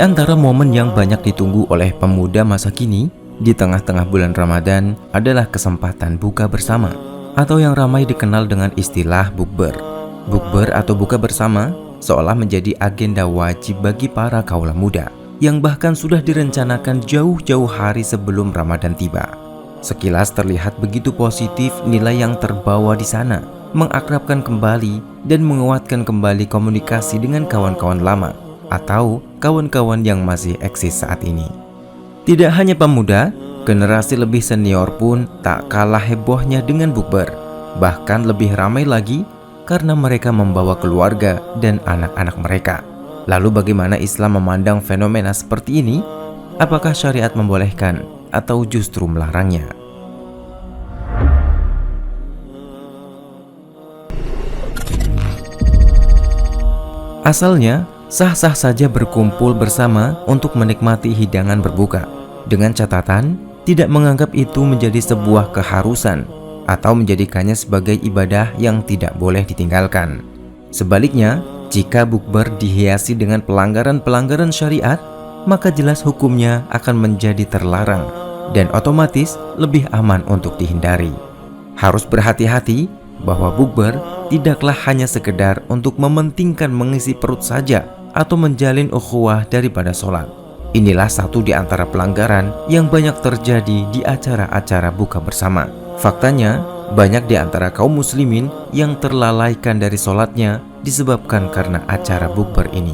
antara momen yang banyak ditunggu oleh pemuda masa kini di tengah-tengah bulan Ramadan adalah kesempatan buka bersama, atau yang ramai dikenal dengan istilah bukber. Bukber atau buka bersama seolah menjadi agenda wajib bagi para kaula muda, yang bahkan sudah direncanakan jauh-jauh hari sebelum Ramadan tiba. Sekilas terlihat begitu positif nilai yang terbawa di sana, mengakrabkan kembali dan menguatkan kembali komunikasi dengan kawan-kawan lama atau kawan-kawan yang masih eksis saat ini. Tidak hanya pemuda, generasi lebih senior pun tak kalah hebohnya dengan bukber. Bahkan lebih ramai lagi karena mereka membawa keluarga dan anak-anak mereka. Lalu bagaimana Islam memandang fenomena seperti ini? Apakah syariat membolehkan atau justru melarangnya? Asalnya, sah-sah saja berkumpul bersama untuk menikmati hidangan berbuka, dengan catatan tidak menganggap itu menjadi sebuah keharusan atau menjadikannya sebagai ibadah yang tidak boleh ditinggalkan. Sebaliknya, jika bukber dihiasi dengan pelanggaran-pelanggaran syariat, maka jelas hukumnya akan menjadi terlarang dan otomatis lebih aman untuk dihindari. Harus berhati-hati bahwa bukber tidaklah hanya sekedar untuk mementingkan mengisi perut saja atau menjalin ukhuwah daripada sholat. Inilah satu di antara pelanggaran yang banyak terjadi di acara-acara buka bersama. Faktanya, banyak di antara kaum muslimin yang terlalaikan dari sholatnya disebabkan karena acara bukber ini.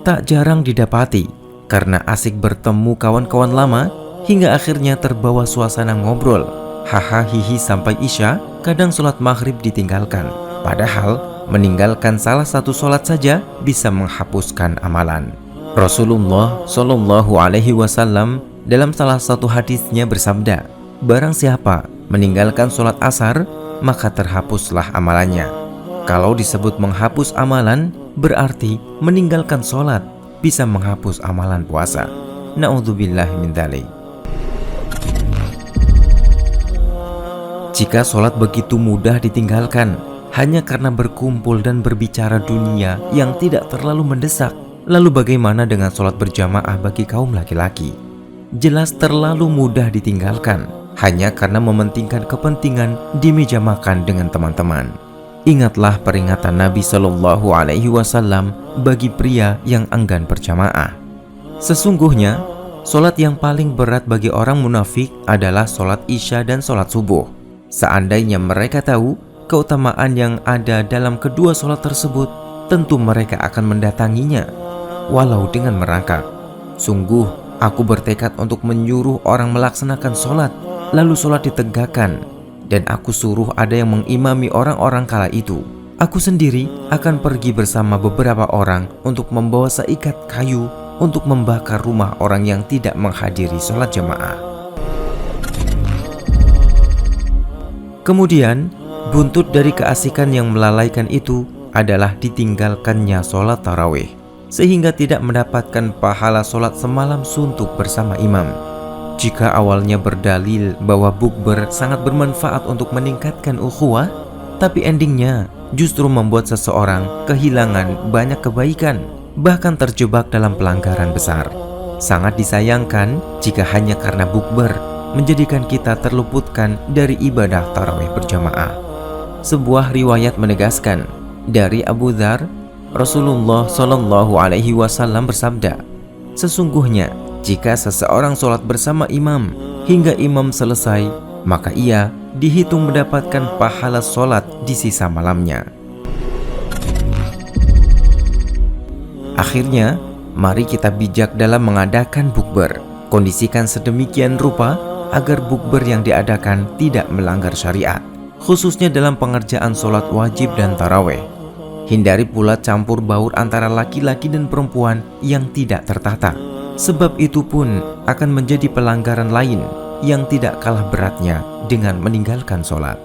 Tak jarang didapati karena asik bertemu kawan-kawan lama hingga akhirnya terbawa suasana ngobrol, haha hihi sampai isya, kadang sholat maghrib ditinggalkan. Padahal meninggalkan salah satu sholat saja bisa menghapuskan amalan. Rasulullah Shallallahu Alaihi Wasallam dalam salah satu hadisnya bersabda, barang siapa meninggalkan sholat asar, maka terhapuslah amalannya. Kalau disebut menghapus amalan, berarti meninggalkan sholat bisa menghapus amalan puasa. Na'udzubillah min dzalik. Jika sholat begitu mudah ditinggalkan hanya karena berkumpul dan berbicara dunia yang tidak terlalu mendesak, lalu bagaimana dengan sholat berjamaah bagi kaum laki-laki? Jelas terlalu mudah ditinggalkan hanya karena mementingkan kepentingan di meja makan dengan teman-teman. Ingatlah peringatan Nabi Shallallahu Alaihi Wasallam bagi pria yang enggan berjamaah. Sesungguhnya, sholat yang paling berat bagi orang munafik adalah sholat isya dan sholat subuh. Seandainya mereka tahu keutamaan yang ada dalam kedua sholat tersebut, tentu mereka akan mendatanginya, walau dengan merangkak. Sungguh, aku bertekad untuk menyuruh orang melaksanakan sholat, lalu sholat ditegakkan, dan aku suruh ada yang mengimami orang-orang kala itu. Aku sendiri akan pergi bersama beberapa orang untuk membawa seikat kayu untuk membakar rumah orang yang tidak menghadiri sholat jamaah. Kemudian, buntut dari keasikan yang melalaikan itu adalah ditinggalkannya sholat tarawih, sehingga tidak mendapatkan pahala sholat semalam suntuk bersama imam. Jika awalnya berdalil bahwa bukber sangat bermanfaat untuk meningkatkan ukhuwah, tapi endingnya justru membuat seseorang kehilangan banyak kebaikan, bahkan terjebak dalam pelanggaran besar. Sangat disayangkan jika hanya karena bukber menjadikan kita terluputkan dari ibadah tarawih berjamaah. Sebuah riwayat menegaskan dari Abu Dzar, Rasulullah Shallallahu Alaihi Wasallam bersabda, sesungguhnya jika seseorang sholat bersama imam hingga imam selesai, maka ia dihitung mendapatkan pahala sholat di sisa malamnya. Akhirnya, mari kita bijak dalam mengadakan bukber. Kondisikan sedemikian rupa agar bukber yang diadakan tidak melanggar syariat, khususnya dalam pengerjaan sholat wajib dan taraweh. Hindari pula campur baur antara laki-laki dan perempuan yang tidak tertata, sebab itu pun akan menjadi pelanggaran lain yang tidak kalah beratnya dengan meninggalkan sholat.